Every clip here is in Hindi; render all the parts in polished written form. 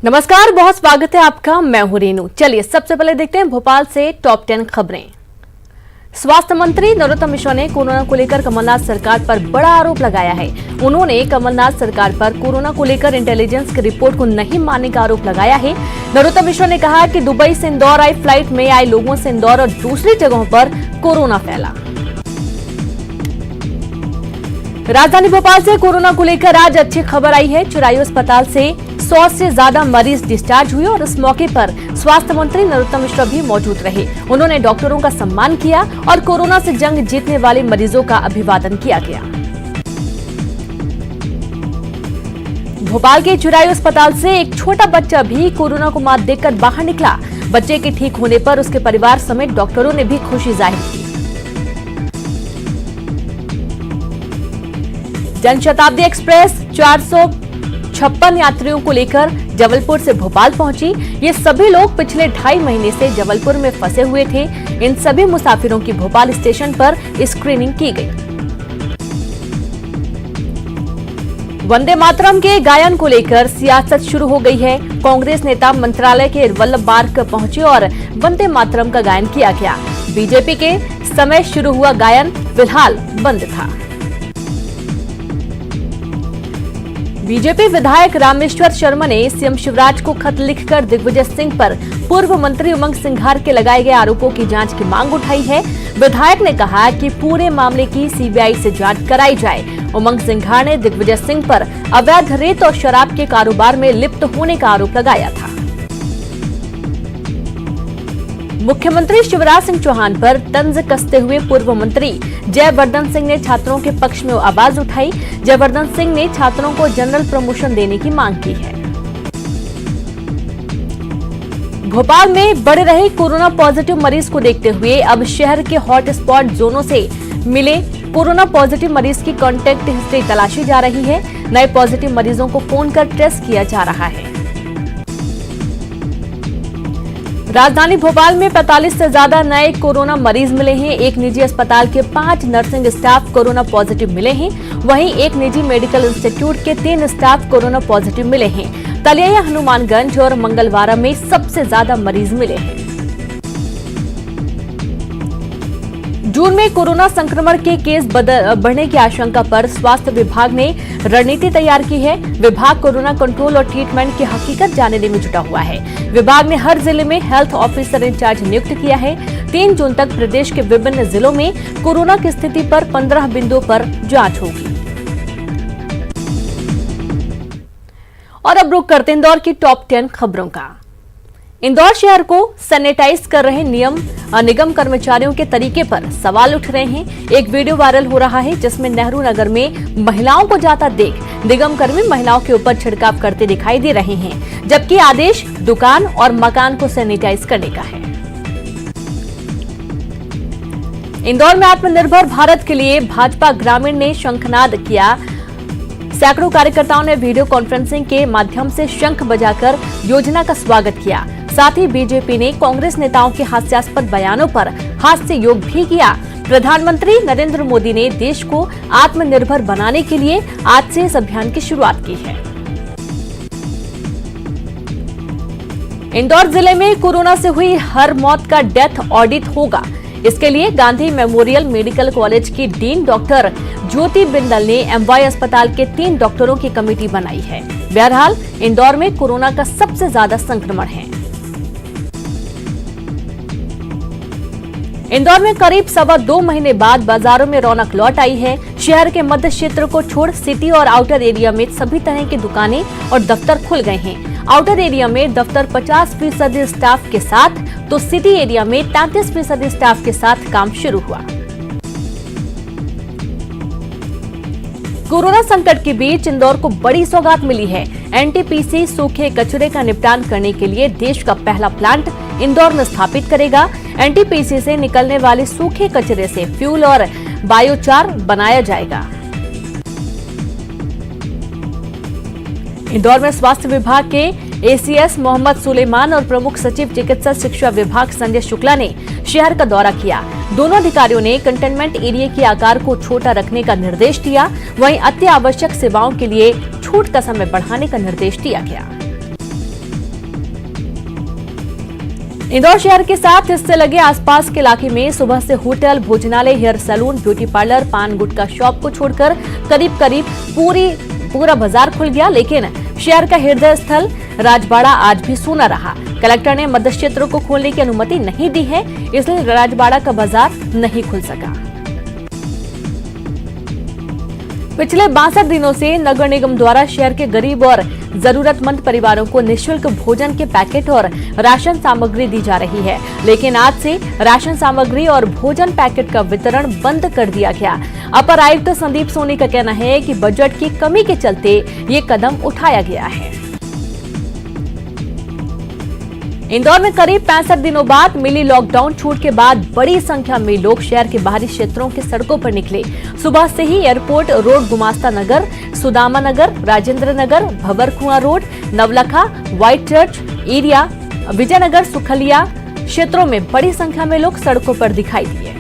नमस्कार, बहुत स्वागत है आपका। मैं हूं रेनू। चलिए सबसे पहले देखते हैं भोपाल से टॉप 10 खबरें। स्वास्थ्य मंत्री नरोत्तम मिश्रा ने कोरोना को लेकर कमलनाथ सरकार पर बड़ा आरोप लगाया है। उन्होंने कमलनाथ सरकार पर कोरोना को लेकर इंटेलिजेंस की रिपोर्ट को नहीं मानने का आरोप लगाया है। नरोत्तम मिश्रा ने कहा कि दुबई से इंदौर आई फ्लाइट में आए लोगों से इंदौर और दूसरी जगहों पर कोरोना फैला। राजधानी भोपाल से कोरोना को लेकर आज अच्छी खबर आई है। चिरायू अस्पताल से 100 से ज्यादा मरीज डिस्चार्ज हुए और इस मौके पर स्वास्थ्य मंत्री नरोत्तम मिश्रा भी मौजूद रहे। उन्होंने डॉक्टरों का सम्मान किया और कोरोना से जंग जीतने वाले मरीजों का अभिवादन किया गया। भोपाल के चिरायू अस्पताल से एक छोटा बच्चा भी कोरोना को मात देकर बाहर निकला। बच्चे के ठीक होने पर उसके परिवार समेत डॉक्टरों ने भी खुशी जाहिर की। जनशताब्दी एक्सप्रेस 456 यात्रियों को लेकर जबलपुर से भोपाल पहुंची। ये सभी लोग पिछले 2.5 महीने से जबलपुर में फंसे हुए थे। इन सभी मुसाफिरों की भोपाल स्टेशन पर स्क्रीनिंग की गई। वंदे मातरम के गायन को लेकर सियासत शुरू हो गई है। कांग्रेस नेता मंत्रालय के वल्लभ मार्ग पहुंचे और वंदे मातरम का गायन किया गया। बीजेपी के समय शुरू हुआ गायन फिलहाल बंद था। बीजेपी विधायक रामेश्वर शर्मा ने सीएम शिवराज को खत लिखकर दिग्विजय सिंह पर पूर्व मंत्री उमंग सिंघार के लगाए गए आरोपों की जांच की मांग उठाई है। विधायक ने कहा कि पूरे मामले की सीबीआई से जांच कराई जाए। उमंग सिंघार ने दिग्विजय सिंह पर अवैध रेत और शराब के कारोबार में लिप्त होने का आरोप लगाया था। मुख्यमंत्री शिवराज सिंह चौहान पर तंज कसते हुए पूर्व मंत्री जयवर्धन सिंह ने छात्रों के पक्ष में आवाज उठाई। जयवर्धन सिंह ने छात्रों को जनरल प्रमोशन देने की मांग की है। भोपाल में बढ़ रहे कोरोना पॉजिटिव मरीज को देखते हुए अब शहर के हॉट स्पॉट जोनों से मिले कोरोना पॉजिटिव मरीज की कॉन्टैक्ट हिस्ट्री तलाशी जा रही है। नए पॉजिटिव मरीजों को फोन कर टेस्ट किया जा रहा है। राजधानी भोपाल में 45 से ज्यादा नए कोरोना मरीज मिले हैं। एक निजी अस्पताल के 5 नर्सिंग स्टाफ कोरोना पॉजिटिव मिले हैं। वहीं एक निजी मेडिकल इंस्टीट्यूट के 3 स्टाफ कोरोना पॉजिटिव मिले हैं। तलिया, हनुमानगंज और मंगलवारा में सबसे ज्यादा मरीज मिले हैं। जून में कोरोना संक्रमण के केस बढ़ने की आशंका पर स्वास्थ्य विभाग ने रणनीति तैयार की है। विभाग कोरोना कंट्रोल और ट्रीटमेंट की हकीकत जानने में जुटा हुआ है। विभाग ने हर जिले में हेल्थ ऑफिसर इंचार्ज नियुक्त किया है। 3 जून तक प्रदेश के विभिन्न जिलों में कोरोना की स्थिति पर 15 बिंदुओं पर जांच होगी। और अब रुक करते इंदौर की टॉप 10 खबरों का। इंदौर शहर को सैनिटाइज कर रहे निगम कर्मचारियों के तरीके पर सवाल उठ रहे हैं। एक वीडियो वायरल हो रहा है जिसमें नेहरू नगर में महिलाओं को जाता देख निगम कर्मी महिलाओं के ऊपर छिड़काव करते दिखाई दे रहे हैं, जबकि आदेश दुकान और मकान को सैनिटाइज करने का है। इंदौर में आत्मनिर्भर भारत के लिए भाजपा ग्रामीण ने शंखनाद किया। सैकड़ों कार्यकर्ताओं ने वीडियो कॉन्फ्रेंसिंग के माध्यम से शंख बजाकर योजना का स्वागत किया। साथ ही बीजेपी ने कांग्रेस नेताओं के हास्यास्पद बयानों पर हास्य योग भी किया। प्रधानमंत्री नरेंद्र मोदी ने देश को आत्मनिर्भर बनाने के लिए आज से इस अभियान की शुरुआत की है। इंदौर जिले में कोरोना से हुई हर मौत का डेथ ऑडिट होगा। इसके लिए गांधी मेमोरियल मेडिकल कॉलेज की डीन डॉक्टर ज्योति बिंदल ने एमवाई अस्पताल के 3 डॉक्टरों की कमेटी बनाई है। बहरहाल इंदौर में कोरोना का सबसे ज्यादा संक्रमण है। इंदौर में करीब 2.25 महीने बाद बाजारों में रौनक लौट आई है। शहर के मध्य क्षेत्र को छोड़ सिटी और आउटर एरिया में सभी तरह की दुकानें और दफ्तर खुल गए हैं। आउटर एरिया में दफ्तर 50% स्टाफ के साथ तो सिटी एरिया में 33% स्टाफ के साथ काम शुरू हुआ। कोरोना संकट के बीच इंदौर को बड़ी सौगात मिली है। एनटीपीसी सूखे कचरे का निपटान करने के लिए देश का पहला प्लांट इंदौर में स्थापित करेगा। एनटीपीसी से निकलने वाले सूखे कचरे से फ्यूल और बायोचार बनाया जाएगा। इंदौर में स्वास्थ्य विभाग के एसीएस मोहम्मद सुलेमान और प्रमुख सचिव चिकित्सा शिक्षा विभाग संजय शुक्ला ने शहर का दौरा किया। दोनों अधिकारियों ने कंटेनमेंट एरिया के आकार को छोटा रखने का निर्देश दिया। वहीं अति आवश्यक सेवाओं के लिए छूट का समय बढ़ाने का निर्देश दिया गया। इंदौर शहर के साथ इससे लगे आसपास के इलाके में सुबह से होटल, भोजनालय, हेयर सैलून, ब्यूटी पार्लर, पान गुटखा शॉप को छोड़कर करीब पूरा बाजार खुल गया। लेकिन शहर का हृदय स्थल राजबाड़ा आज भी सूना रहा। कलेक्टर ने मध्य क्षेत्रों को खोलने की अनुमति नहीं दी है, इसलिए राजबाड़ा का बाजार नहीं खुल सका। पिछले 62 दिनों से नगर निगम द्वारा शहर के गरीब और जरूरतमंद परिवारों को निःशुल्क भोजन के पैकेट और राशन सामग्री दी जा रही है, लेकिन आज से राशन सामग्री और भोजन पैकेट का वितरण बंद कर दिया गया। अपर आयुक्त संदीप सोनी का कहना है कि बजट की कमी के चलते ये कदम उठाया गया है। इंदौर में करीब 65 दिनों बाद मिली लॉकडाउन छूट के बाद बड़ी संख्या में लोग शहर के बाहरी क्षेत्रों के सड़कों पर निकले। सुबह से ही airport road, Gumasta Nagar, Sudama Nagar, Rajendra Nagar, Bhanwarkuan road, Navlakha, white church area, Vijaynagar, Sukhliya क्षेत्रों में बड़ी संख्या में लोग सड़कों पर दिखाई दिए।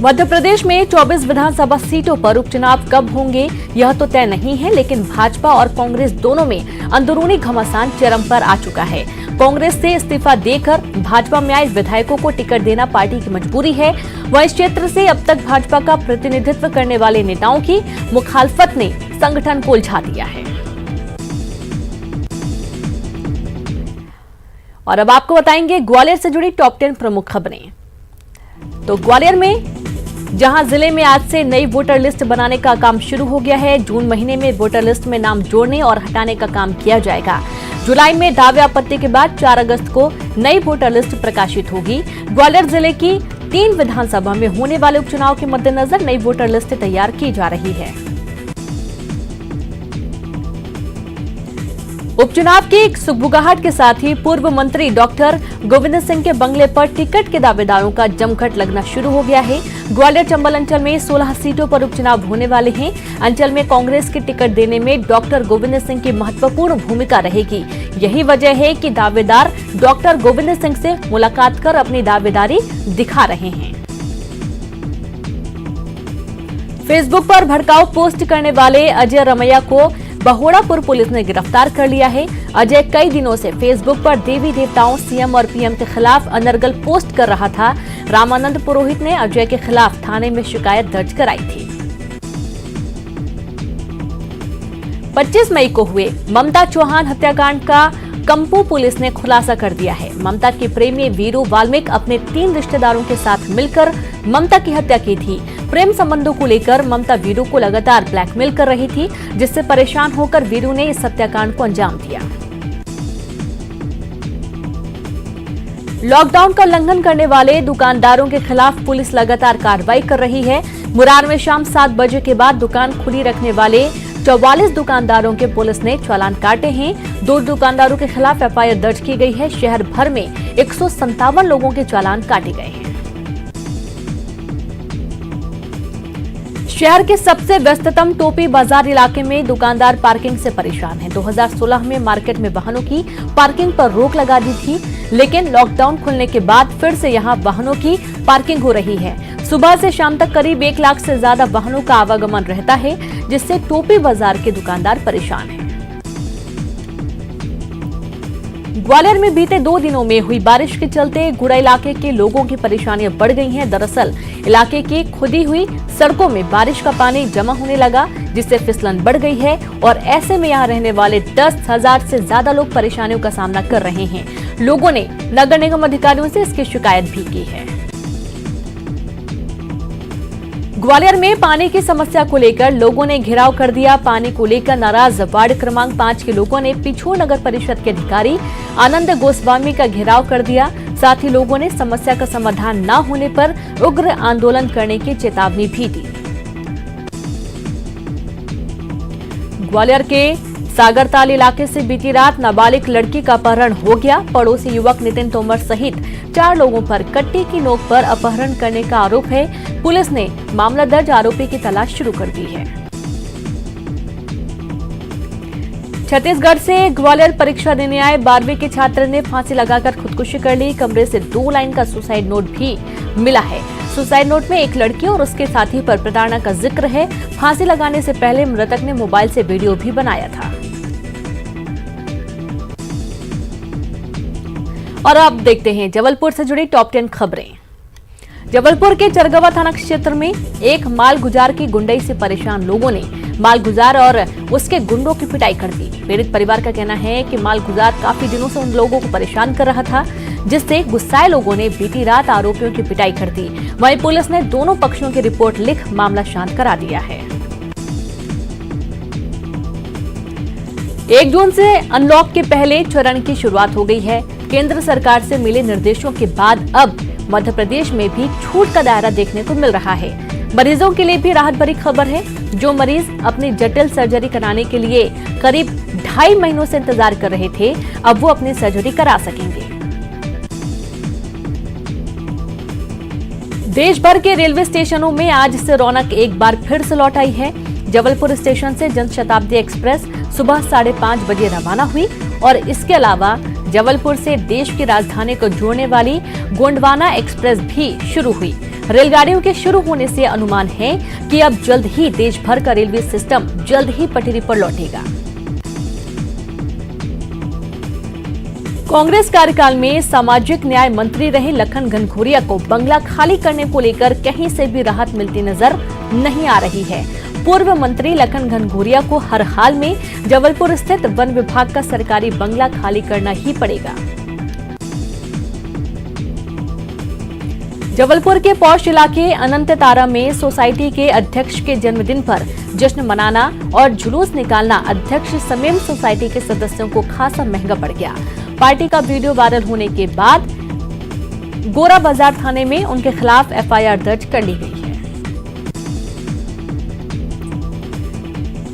मध्य प्रदेश में 24 विधानसभा सीटों पर उपचुनाव कब होंगे यह तो तय नहीं है, लेकिन भाजपा और कांग्रेस दोनों में अंदरूनी घमासान चरम पर आ चुका है। कांग्रेस से इस्तीफा देकर भाजपा में आए विधायकों को टिकट देना पार्टी की मजबूरी है। वहीं इस क्षेत्र से अब तक भाजपा का प्रतिनिधित्व करने वाले नेताओं की मुखालफत ने संगठन को उलझा दिया है। और अब आपको बताएंगे ग्वालियर से जुड़ी टॉप 10 प्रमुख खबरें। तो ग्वालियर में जहां जिले में आज से नई वोटर लिस्ट बनाने का काम शुरू हो गया है। जून महीने में वोटर लिस्ट में नाम जोड़ने और हटाने का काम किया जाएगा। जुलाई में दावे आपत्ति के बाद 4 अगस्त को नई वोटर लिस्ट प्रकाशित होगी। ग्वालियर जिले की 3 विधानसभा में होने वाले उपचुनाव के मद्देनजर नई वोटर लिस्ट तैयार की जा रही है। उपचुनाव की सुगबुगाहट के साथ ही पूर्व मंत्री डॉक्टर गोविंद सिंह के बंगले पर टिकट के दावेदारों का जमघट लगना शुरू हो गया है। ग्वालियर चंबल अंचल में 16 सीटों पर उपचुनाव होने वाले हैं। अंचल में कांग्रेस की टिकट देने में डॉक्टर गोविंद सिंह की महत्वपूर्ण भूमिका रहेगी। यही वजह है कि दावेदार डॉक्टर गोविंद सिंह से मुलाकात कर अपनी दावेदारी दिखा रहे हैं। फेसबुक पर भड़काऊ पोस्ट करने वाले अजय रमैया को बहोड़ापुर पुलिस ने गिरफ्तार कर लिया है। अजय कई दिनों से फेसबुक पर देवी देवताओं, सीएम और पीएम के खिलाफ अनर्गल पोस्ट कर रहा था। रामानंद पुरोहित ने अजय के खिलाफ थाने में शिकायत दर्ज कराई थी। 25 मई को हुए ममता चौहान हत्याकांड का कंपू पुलिस ने खुलासा कर दिया है। ममता के प्रेमी वीरू वाल्मीकि अपने 3 रिश्तेदारों के साथ मिलकर ममता की हत्या की थी। प्रेम संबंधों को लेकर ममता वीरू को लगातार ब्लैकमेल कर रही थी, जिससे परेशान होकर वीरू ने इस हत्याकांड को अंजाम दिया। लॉकडाउन का उल्लंघन करने वाले दुकानदारों के खिलाफ पुलिस लगातार कार्रवाई कर रही है। मुरार में शाम 7 बजे के बाद दुकान खुली रखने वाले 44 दुकानदारों के पुलिस ने चालान काटे हैं। 2 दुकानदारों के खिलाफ एफआईआर दर्ज की गई है। शहर भर में 157 लोगों के चालान काटे गए हैं। शहर के सबसे व्यस्ततम टोपी बाजार इलाके में दुकानदार पार्किंग से परेशान हैं। 2016 में मार्केट में वाहनों की पार्किंग पर रोक लगा दी थी, लेकिन लॉकडाउन खुलने के बाद फिर से यहां वाहनों की पार्किंग हो रही है। सुबह से शाम तक करीब 1 लाख से ज्यादा वाहनों का आवागमन रहता है, जिससे टोपी बाजार के दुकानदार परेशान हैं। ग्वालियर में बीते 2 दिनों में हुई बारिश के चलते गुड़ा इलाके के लोगों की परेशानियां बढ़ गई हैं। दरअसल इलाके की खुदी हुई सड़कों में बारिश का पानी जमा होने लगा, जिससे फिसलन बढ़ गई है और ऐसे में यहां रहने वाले 10,000 से ज्यादा लोग परेशानियों का सामना कर रहे हैं। लोगों ने नगर निगम अधिकारियों से इसकी शिकायत भी की है। ग्वालियर में पानी की समस्या को लेकर लोगों ने घेराव कर दिया। पानी को लेकर नाराज वार्ड क्रमांक 5 के लोगों ने पिछोर नगर परिषद के अधिकारी आनंद गोस्वामी का घेराव कर दिया। साथ ही लोगों ने समस्या का समाधान न होने पर उग्र आंदोलन करने की चेतावनी भी दी। ग्वालियर के सागरताल इलाके से बीती रात नाबालिग लड़की का अपहरण हो गया। पड़ोसी युवक नितिन तोमर सहित 4 लोगों पर कट्टी की नोक पर अपहरण करने का आरोप है। पुलिस ने मामला दर्ज आरोपी की तलाश शुरू कर दी है। छत्तीसगढ़ से ग्वालियर परीक्षा देने आए 12वीं के छात्र ने फांसी लगाकर खुदकुशी कर ली। कमरे से 2 लाइन का सुसाइड नोट भी मिला है। सुसाइड नोट में एक लड़की और उसके साथी पर प्रताड़ना का जिक्र है। फांसी लगाने से पहले मृतक ने मोबाइल से वीडियो भी बनाया था। और अब देखते हैं जबलपुर से जुड़ी टॉप 10 खबरें। जबलपुर के चरगवा थाना क्षेत्र में एक मालगुजार की गुंडई से परेशान लोगों ने मालगुजार और उसके गुंडों की पिटाई कर दी। पीड़ित परिवार का कहना है कि मालगुजार काफी दिनों से उन लोगों को परेशान कर रहा था, जिससे गुस्साए लोगों ने बीती रात आरोपियों की पिटाई कर दी। वहीं पुलिस ने दोनों पक्षों की रिपोर्ट लिख मामला शांत करा दिया है। 1 जून से अनलॉक के पहले चरण की शुरुआत हो गई है। केंद्र सरकार से मिले निर्देशों के बाद अब मध्य प्रदेश में भी छूट का दायरा देखने को मिल रहा है। मरीजों के लिए भी राहत भरी खबर है। जो मरीज अपनी जटिल सर्जरी कराने के लिए करीब 2.5 महीनों से इंतजार कर रहे थे, अब वो अपनी सर्जरी करा सकेंगे। देश भर के रेलवे स्टेशनों में आज से रौनक एक बार फिर से लौट आई है। जबलपुर स्टेशन से जनशताब्दी एक्सप्रेस सुबह 5:30 बजे रवाना हुई और इसके अलावा जबलपुर से देश की राजधानी को जोड़ने वाली गोंडवाना एक्सप्रेस भी शुरू हुई। रेलगाड़ियों के शुरू होने से अनुमान है कि अब जल्द ही देश भर का रेलवे सिस्टम जल्द ही पटरी पर लौटेगा। कांग्रेस कार्यकाल में सामाजिक न्याय मंत्री रहे लखन घनघोरिया को बंगला खाली करने को लेकर कहीं से भी राहत मिलती नजर नहीं आ रही है। पूर्व मंत्री लखन घनघोरिया को हर हाल में जबलपुर स्थित वन विभाग का सरकारी बंगला खाली करना ही पड़ेगा। जबलपुर के पौष इलाके अनंत तारा में सोसाइटी के अध्यक्ष के जन्मदिन पर जश्न मनाना और जुलूस निकालना अध्यक्ष समेत सोसाइटी के सदस्यों को खासा महंगा पड़ गया। पार्टी का वीडियो वायरल होने के बाद गोरा बाजार थाने में उनके खिलाफ एफआईआर दर्ज कर ली गई है।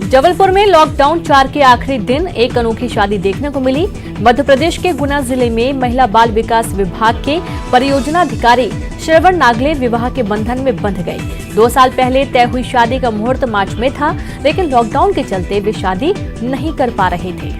जबलपुर में लॉकडाउन 4 के आखिरी दिन एक अनोखी शादी देखने को मिली। मध्य प्रदेश के गुना जिले में महिला बाल विकास विभाग के परियोजना अधिकारी श्रवण नागले विवाह के बंधन में बंध गए। 2 साल पहले तय हुई शादी का मुहूर्त मार्च में था, लेकिन लॉकडाउन के चलते वे शादी नहीं कर पा रहे थे।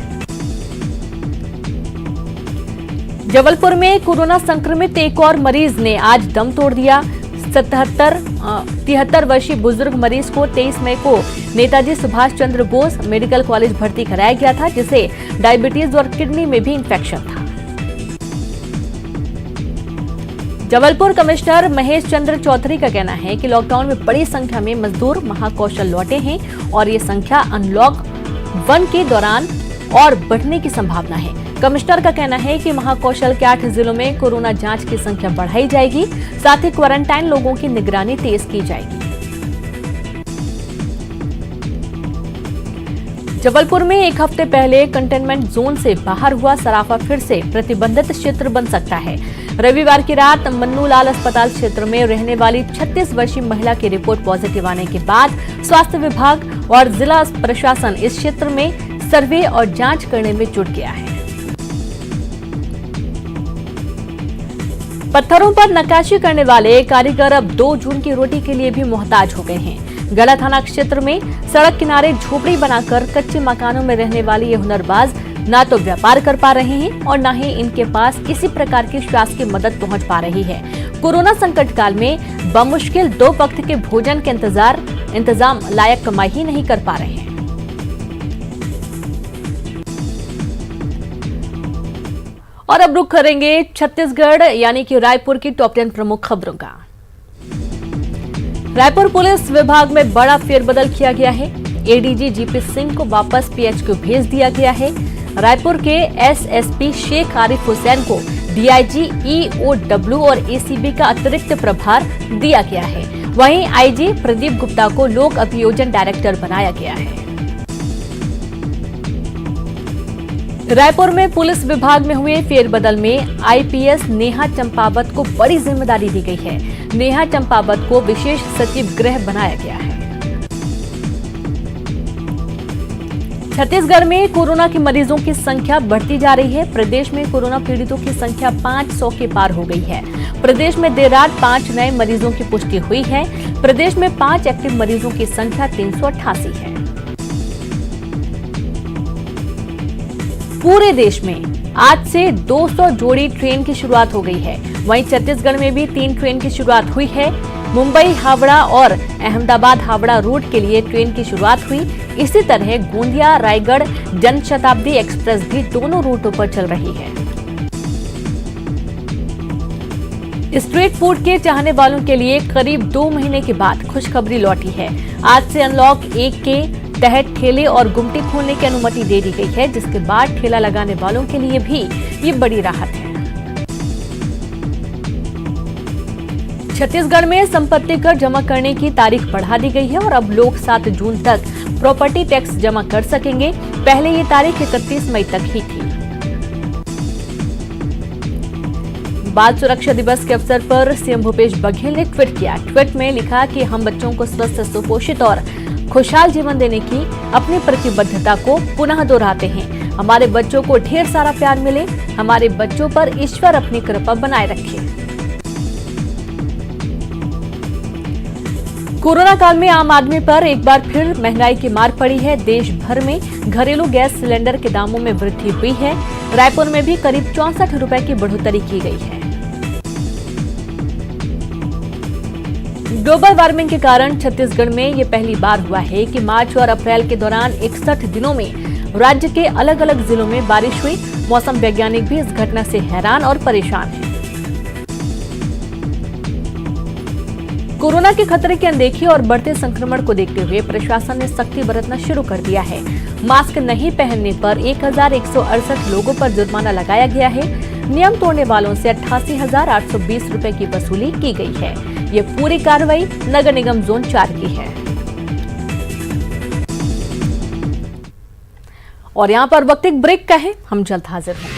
जबलपुर में कोरोना संक्रमित एक और मरीज ने आज दम तोड़ दिया। 73 वर्षीय बुजुर्ग मरीज को 23 मई को नेताजी सुभाष चंद्र बोस मेडिकल कॉलेज भर्ती कराया गया था, जिसे डायबिटीज और किडनी में भी इंफेक्शन था। जबलपुर कमिश्नर महेश चंद्र चौधरी का कहना है कि लॉकडाउन में बड़ी संख्या में मजदूर महाकौशल लौटे हैं और ये संख्या अनलॉक 1 के दौरान और बढ़ने की संभावना है। कमिश्नर का कहना है कि महाकौशल के 8 जिलों में कोरोना जांच की संख्या बढ़ाई जाएगी, साथ ही क्वारंटाइन लोगों की निगरानी तेज की जाएगी। जबलपुर में एक हफ्ते पहले कंटेनमेंट जोन से बाहर हुआ सराफा फिर से प्रतिबंधित क्षेत्र बन सकता है। रविवार की रात मन्नूलाल अस्पताल क्षेत्र में रहने वाली 36 वर्षीय महिला की रिपोर्ट पॉजिटिव आने के बाद स्वास्थ्य विभाग और जिला प्रशासन इस क्षेत्र में सर्वे और जांच करने में जुट गया है। पत्थरों पर नक्काशी करने वाले कारीगर अब 2 जून की रोटी के लिए भी मोहताज हो गए हैं। गढ़ा थाना क्षेत्र में सड़क किनारे झोपड़ी बनाकर कच्चे मकानों में रहने वाले ये हुनरबाज न तो व्यापार कर पा रहे हैं और न ही इनके पास किसी प्रकार की शासकीय मदद पहुंच पा रही है। कोरोना संकट काल में बमुश्किल 2 वक्त के भोजन के इंतजाम लायक कमाई ही नहीं कर पा रहे हैं। और अब रुख करेंगे छत्तीसगढ़ यानी कि रायपुर की टॉप 10 प्रमुख खबरों का। रायपुर पुलिस विभाग में बड़ा फेरबदल किया गया है। एडीजी जीपी सिंह को वापस पीएचक्यू भेज दिया गया है। रायपुर के एसएसपी शेख आरिफ हुसैन को डीआईजी ईओडब्ल्यू और एसीबी का अतिरिक्त प्रभार दिया गया है। वहीं आईजी प्रदीप गुप्ता को लोक अभियोजन डायरेक्टर बनाया गया है। रायपुर में पुलिस विभाग में हुए फेरबदल में आईपीएस नेहा चंपावत को बड़ी जिम्मेदारी दी गई है। नेहा चंपावत को विशेष सचिव गृह बनाया गया है। छत्तीसगढ़ में कोरोना के मरीजों की संख्या बढ़ती जा रही है। प्रदेश में कोरोना पीड़ितों की संख्या 500 के पार हो गई है। प्रदेश में देर रात 5 नए मरीजों की पुष्टि हुई है। प्रदेश में 5 एक्टिव मरीजों की संख्या 388 है। पूरे देश में आज से 200 जोड़ी ट्रेन की शुरुआत हो गई है। वहीं छत्तीसगढ़ में भी 3 ट्रेन की शुरुआत हुई है। मुंबई हावड़ा और अहमदाबाद हावड़ा रूट के लिए ट्रेन की शुरुआत हुई। इसी तरह गोंदिया रायगढ़ जनशताब्दी एक्सप्रेस भी दोनों रूटों पर चल रही है। स्ट्रीट फूड के चाहने वालों के लिए करीब 2 महीने के बाद खुशखबरी लौटी है। आज से अनलॉक 1 के तहत ठेले और गुमटी खोलने की अनुमति दे दी गई है, जिसके बाद ठेला लगाने वालों के लिए भी ये बड़ी राहत है। छत्तीसगढ़ में संपत्ति कर जमा करने की तारीख बढ़ा दी गई है और अब लोग 7 जून तक प्रॉपर्टी टैक्स जमा कर सकेंगे। पहले ये तारीख 31 मई तक ही थी। बाल सुरक्षा दिवस के अवसर पर सीएम भूपेश बघेल ने ट्वीट किया। ट्वीट में लिखा कि हम बच्चों को स्वस्थ, सुपोषित और खुशहाल जीवन देने की अपनी प्रतिबद्धता को पुनः दोहराते हैं। हमारे बच्चों को ढेर सारा प्यार मिले, हमारे बच्चों पर ईश्वर अपनी कृपा बनाए रखे। कोरोना काल में आम आदमी पर एक बार फिर महंगाई की मार पड़ी है। देश भर में घरेलू गैस सिलेंडर के दामों में वृद्धि हुई है। रायपुर में भी करीब 64 रुपए की बढ़ोतरी की गई है। ग्लोबल वार्मिंग के कारण छत्तीसगढ़ में ये पहली बार हुआ है कि मार्च और अप्रैल के दौरान 61 दिनों में राज्य के अलग अलग जिलों में बारिश हुई। मौसम वैज्ञानिक भी इस घटना से हैरान और परेशान हैं। कोरोना के खतरे की अनदेखी और बढ़ते संक्रमण को देखते हुए प्रशासन ने सख्ती बरतना शुरू कर दिया है। मास्क नहीं पहनने पर 1168 लोगों पर जुर्माना लगाया गया है। नियम तोड़ने वालों से 88,820 रुपए की वसूली की गई है। ये पूरी कार्रवाई नगर निगम जोन 4 की है। और यहाँ पर वक्त एक ब्रेक का है, हम जल्द हाजिर होंगे।